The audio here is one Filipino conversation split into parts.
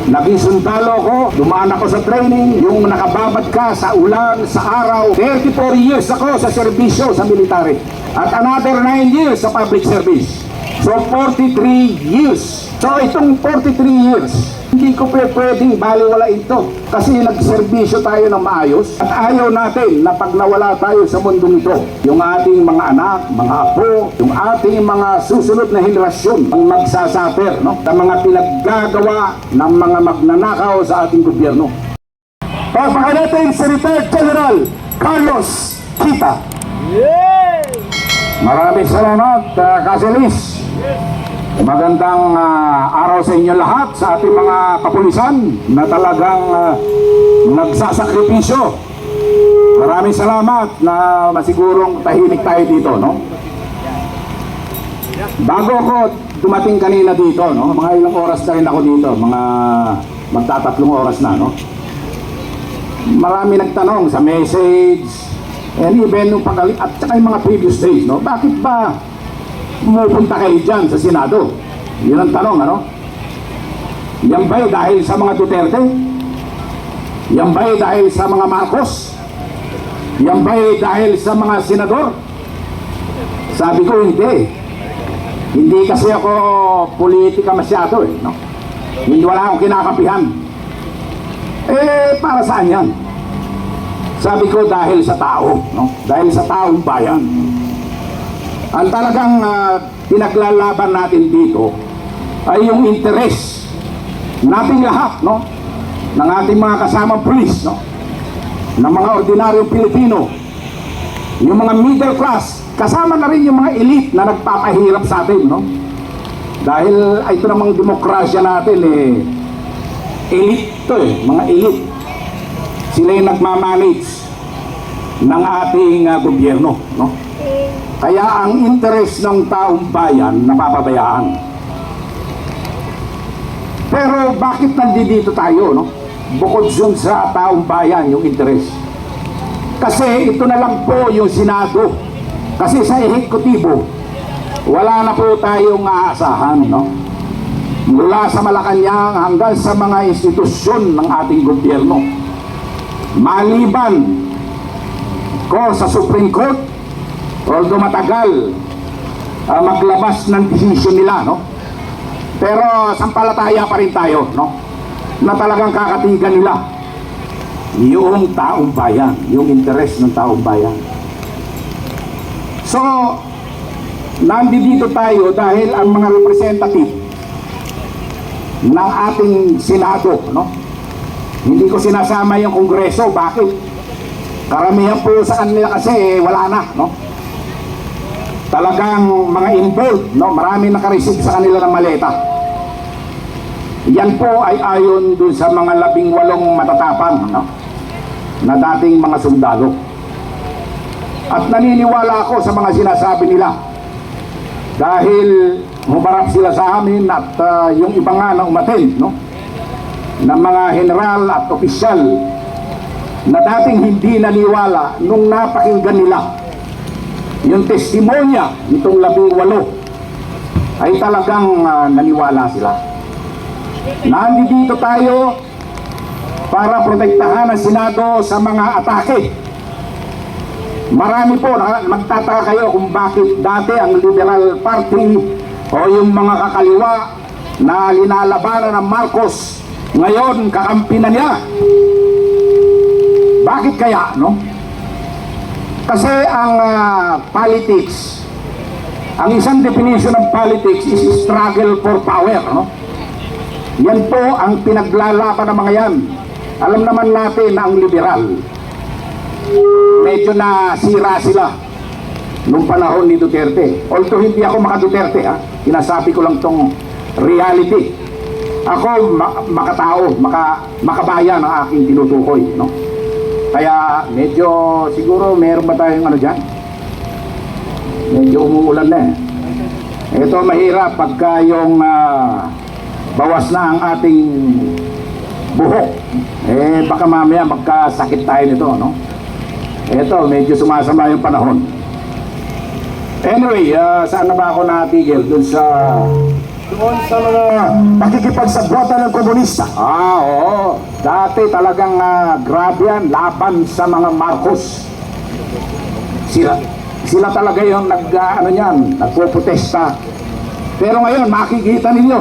Naging sundalo ko, dumaan ako sa training, yung nakababad ka sa ulan, sa araw. 34 years ako sa serbisyo sa military. At another 9 years sa public service. So 43 years. So itong 43 years, hindi ko pwedeng baliwalain ito. Kasi nagserbisyo tayo ng maayos. At ayaw natin na pag nawala tayo sa mundong ito, yung ating mga anak, mga apo, yung ating mga susunod na henerasyon ang magsasaper, no? Sa mga pinaggagawa ng mga magnanakaw sa ating gobyerno. Papakan natin si Retired General Carlos Kita. Maraming salamat, Kasilis. Magandang araw sa inyo lahat, sa ating mga kapulisan na talagang nagsasakripisyo. Maraming salamat na masigurong tahimik tayo dito, no? Bago ako dumating kanina dito, no? Mga ilang oras na rin ako dito, mga magtatatlong oras na, no? Marami nagtanong sa message, and even nung pagaling, at saka yung mga previous days, no? Bakit ba pumupunta kayo dyan sa Senado? Yun ang tanong, ano? Yan ba'y dahil sa mga Duterte? Yan ba'y dahil sa mga Marcos? Yan ba'y dahil sa mga senador? Sabi ko, hindi. Hindi kasi ako politika masyado, no? Hindi, wala akong kinakapihan. Para saan yan? Sabi ko, dahil sa tao, no? Dahil sa taong bayan. Ang talagang pinaglalaban natin dito ay yung interes nating lahat, no? Ng ating mga kasamang pulis, no? Ng mga ordinaryong Pilipino, yung mga middle class, kasama na rin yung mga elite na nagpapahirap sa atin, no? Dahil ito namang demokrasya natin, elite to, mga elite. Sila yung nagmamanage ng ating gobyerno, no? Kaya ang interes ng taong bayan napapabayaan. Pero bakit nandito tayo, no? Bukod dun sa taong bayan yung interes. Kasi ito na lang po yung Senado. Kasi sa ehekutibo, wala na po tayong aasahan, no? Mula sa Malacanang hanggang sa mga institusyon ng ating gobyerno. Maliban ko sa Supreme Court, although matagal maglabas ng desisyon nila, no? Pero sampalataya pa rin tayo, no? Na talagang kakatigan nila yung taong bayan, yung interes ng taong bayan. So, nandito tayo dahil ang mga representative ng ating Senado, no? Hindi ko sinasama yung Kongreso. Bakit? Karamihan po sa kanila kasi wala na, no? Talagang mga involved, no? Marami nakareceive sa kanila ng maleta. Yan po ay ayon dun sa mga 18 matatapang, no? Na dating mga sundalo. At naniniwala ako sa mga sinasabi nila dahil humarap sila sa amin at yung iba nga na umattend, no? Na mga general at opisyal na dating hindi naniwala nung napakinggan nila yung testimonya nitong 18 ay talagang naniwala sila. Nandito tayo para protektahan ang Senado sa mga atake. Marami po magtataka kayo kung bakit dati ang Liberal Party o yung mga kakaliwa na linalabanan ng Marcos ngayon kakampi na niya. Bakit kaya, no? Kasi ang politics, ang isang definition ng politics is struggle for power, no? Yan po ang pinaglalaban ng mga yan. Alam naman natin na ang liberal, medyo nasira sila nung panahon ni Duterte. Although hindi ako maka-Duterte, sinasabi ko lang tong reality. Ako makatao, makabayan ang aking tinutukoy, no? Kaya medyo siguro meron ba tayong ano dyan? Medyo umuulan na Ito mahirap pagka yung bawas na ang ating buhok. Baka mamaya magkasakit tayo nito, no? Ito, medyo sumasama yung panahon. Anyway, saan na ba ako natigil? Dun sa doon sa mga pakikipagsagwatan ng komunista. Oo. Dati talagang grabe yan, laban sa mga Marcos. Sila talaga yung nagpo-protesta. Pero ngayon, makikita ninyo,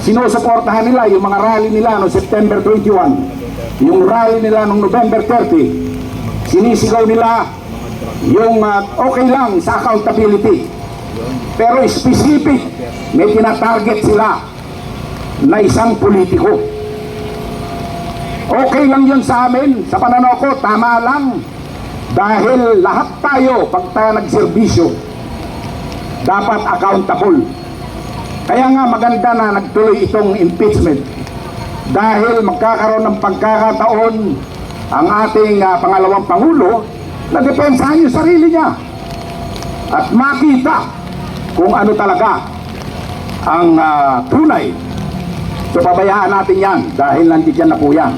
sinusuportahan nila yung mga rally nila noong September 21, yung rally nila noong November 30, sinisigaw nila yung okay lang sa accountability. Pero specific, may tinatarget sila na isang politiko. Okay lang yun sa amin, sa pananaw ko, tama lang. Dahil lahat tayo, pag tayo nagserbisyo, dapat accountable. Kaya nga maganda na nagtuloy itong impeachment. Dahil magkakaroon ng pagkakataon ang ating pangalawang Pangulo na depensahan yung sarili niya. At makita kung ano talaga ang tunay. So pabayaan natin yan dahil nandiyan na po yan.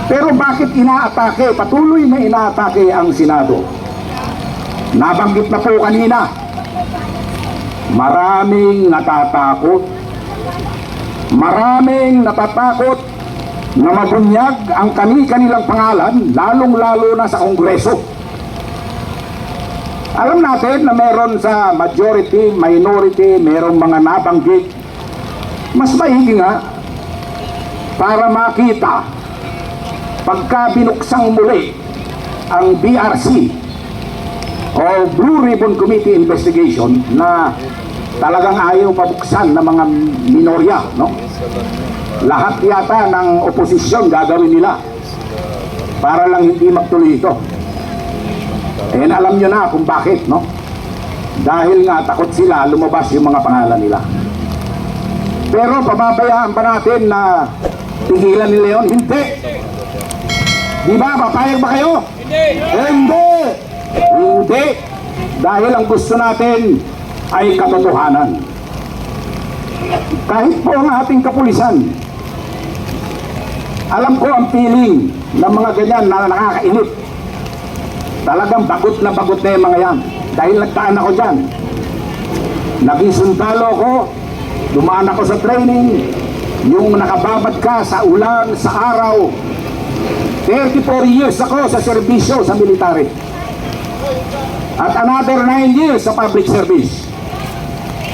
Pero bakit inaatake, patuloy na inaatake ang Senado? Nabanggit na po kanina, maraming natatakot na mabunyag ang kanilang pangalan, lalong-lalo na sa Kongreso. Alam natin na meron sa majority, minority, merong mga nabanggit. Mas maigi nga para makita pagka binuksang muli ang BRC o Blue Ribbon Committee Investigation na talagang ayaw pabuksan ng mga minorya, no? Lahat yata ng oposisyon gagawin nila para lang hindi magtuloy ito. And alam nyo na kung bakit, no? Dahil nga takot sila lumabas yung mga pangalan nila. Pero pababayaan ba natin na tigilan nila yun? Hindi. Di ba? Papayag ba kayo? Hindi. Hindi. Dahil ang gusto natin ay katotohanan. Kahit po ang ating kapulisan, alam ko ang feeling ng mga ganyan na nakakainip. Talagang bagot na yung mga yan. Dahil nagtaan ako dyan. Naging sundalo ko, dumaan ako sa training, yung nakababad ka sa ulan, sa araw. 34 years ako sa serbisyo sa military. At another 9 years sa public service.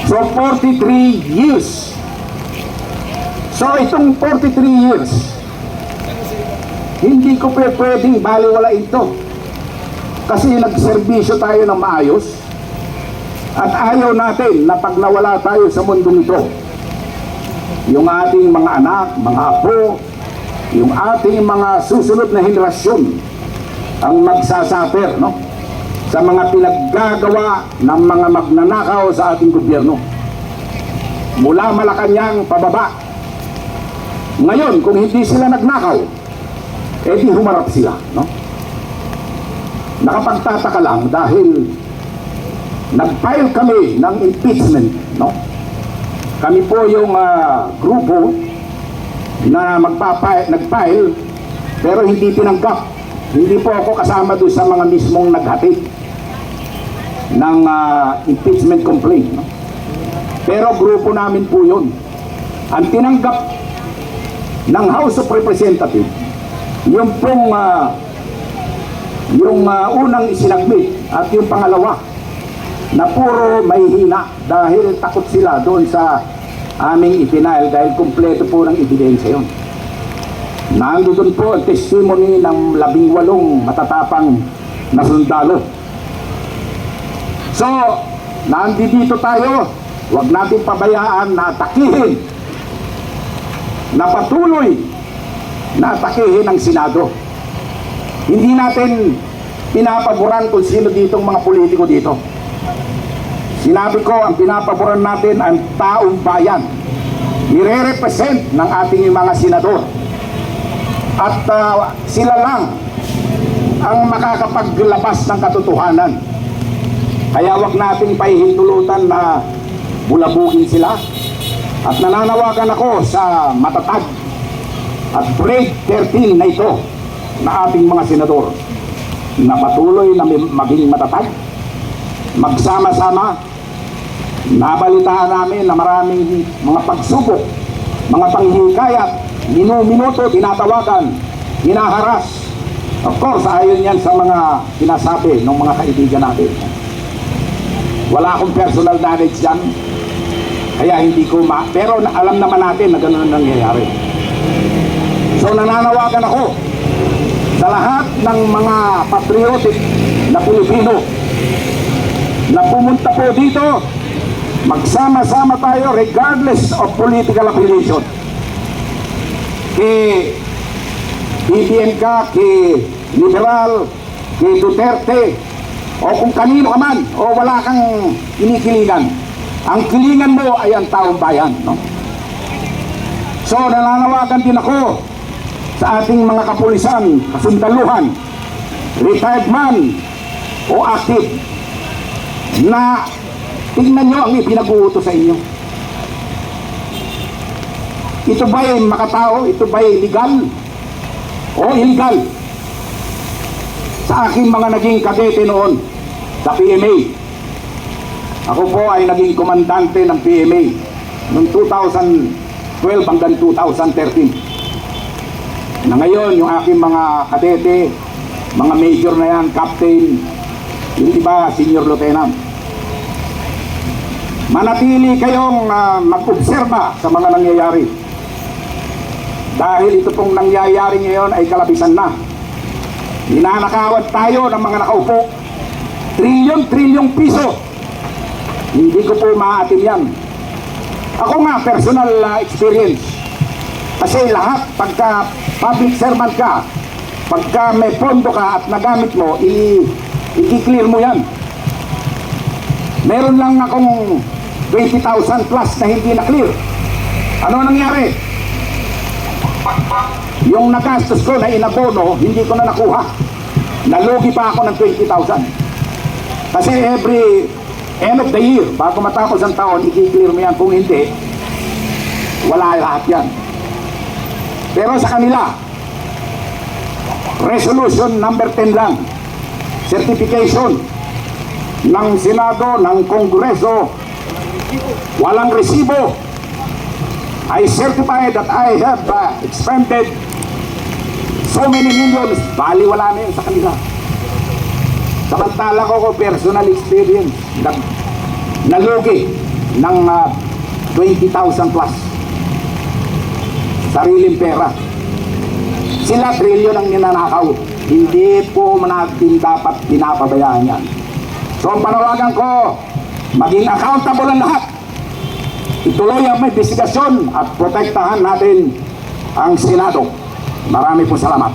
So 43 years. So itong 43 years, hindi ko pwedeng baliwala ito. Kasi nagserbisyo tayo ng maayos. At ayaw natin na pag nawala tayo sa mundong ito, yung ating mga anak, mga apo, yung ating mga susunod na henerasyon ang magsasuffer, no? Sa mga pinaggagawa ng mga magnanakaw sa ating gobyerno. Mula Malacanang pababa. Ngayon, kung hindi sila nagnakaw, di humarap sila, no? Nakapagtataka lang dahil nag-file kami ng impeachment, no? Kami po yung grupo na nag-file pero hindi tinanggap. Hindi po ako kasama doon sa mga mismong naghatid ng impeachment complaint, no? Pero grupo namin po yun. Ang tinanggap ng House of Representatives, yung pong unang isinagmit at yung pangalawa na puro may hina dahil takot sila doon sa aming ipinail dahil kumpleto po ng ebidensya yun. Nandoon po ang testimony ng 18 matatapang na sundalo. So, nandito tayo, huwag natin pabayaan na atakihin, na patuloy na atakihin ang Senado. Hindi natin pinapaboran kung sino ditong mga politiko dito. Sinabi ko, ang pinapaboran natin ang taong bayan. Nire-represent ng ating mga senador. At sila lang ang makakapaglabas ng katotohanan. Kaya wag nating pahihintulutan na bulabugin sila. At nananawagan ako sa matatag at grade 13 na ito na ating mga senador na patuloy na maging matatag, magsama-sama, Nabalitaan namin na maraming mga pagsubok, mga panghihikayat, minuto, tinatawagan, hinaharas. Of course, ayon yan sa mga sinasabi ng mga kaibigan natin. Wala akong personal knowledge dyan, kaya hindi ko pero alam naman natin na gano'n ang nangyayari. So nananawagan ako sa lahat ng mga patriotic na Pilipino na pumunta po dito, magsama-sama tayo regardless of political affiliation. Kay BBM ka, kay Liberal, kay Duterte, o kung kanino ka man, o wala kang inikilingan. Ang kilingan mo ay ang taong bayan, no? So nananawagan din ako sa ating mga kapulisan, kasundaluhan, retired man o active, na tingnan nyo ang ipinag-uutos sa inyo. Ito ba'y makatao? Ito ba'y legal o illegal? Sa aking mga naging kadete noon sa PMA, ako po ay naging komandante ng PMA noong 2012 hanggang 2013. Na ngayon, yung aking mga kadete, mga major na yan, captain, yung iba, senior lieutenant. Manatili kayong mag-obserba sa mga nangyayari. Dahil ito pong nangyayari ngayon ay kalabisan na. Ninanakawat tayo ng mga nakaupo. Trilyon piso. Hindi ko po maatim yan. Ako nga, personal experience. Kasi lahat, pagka public servant ka, pagka may pondo ka at nagamit mo, i-clear mo yan. Meron lang akong 20,000 plus na hindi na-clear. Ano nangyari? Yung nagastos ko na inabono, hindi ko na nakuha. Nalugi pa ako ng 20,000. Kasi every end of the year, bago matapos ang taon, i-clear mo yan. Kung hindi, wala lahat yan. Pero sa kanila, resolution number 10 lang, certification ng Senado, ng Kongreso, walang resibo. I certify that I have expended so many millions. Bali, wala na yun sa kanila. Samantala ko personal experience, nalugi ng 20,000 plus. Sariling pera. Sila trilyon ang ninanakaw. Hindi po natin dapat pinapabayaan yan. So ang panawagan ko, maging accountable ang lahat. Ituloy ang investigasyon at protektahan natin ang Senado. Marami po salamat.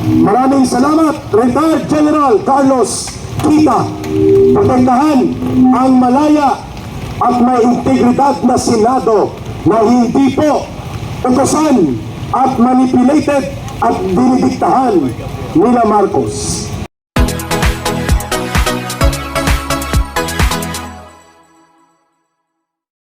Maraming salamat, Retired General Carlos Kita. Protektahan ang malaya at may integridad na Senado na hindi po utusan at manipulated at dinidiktahan nila Marcos.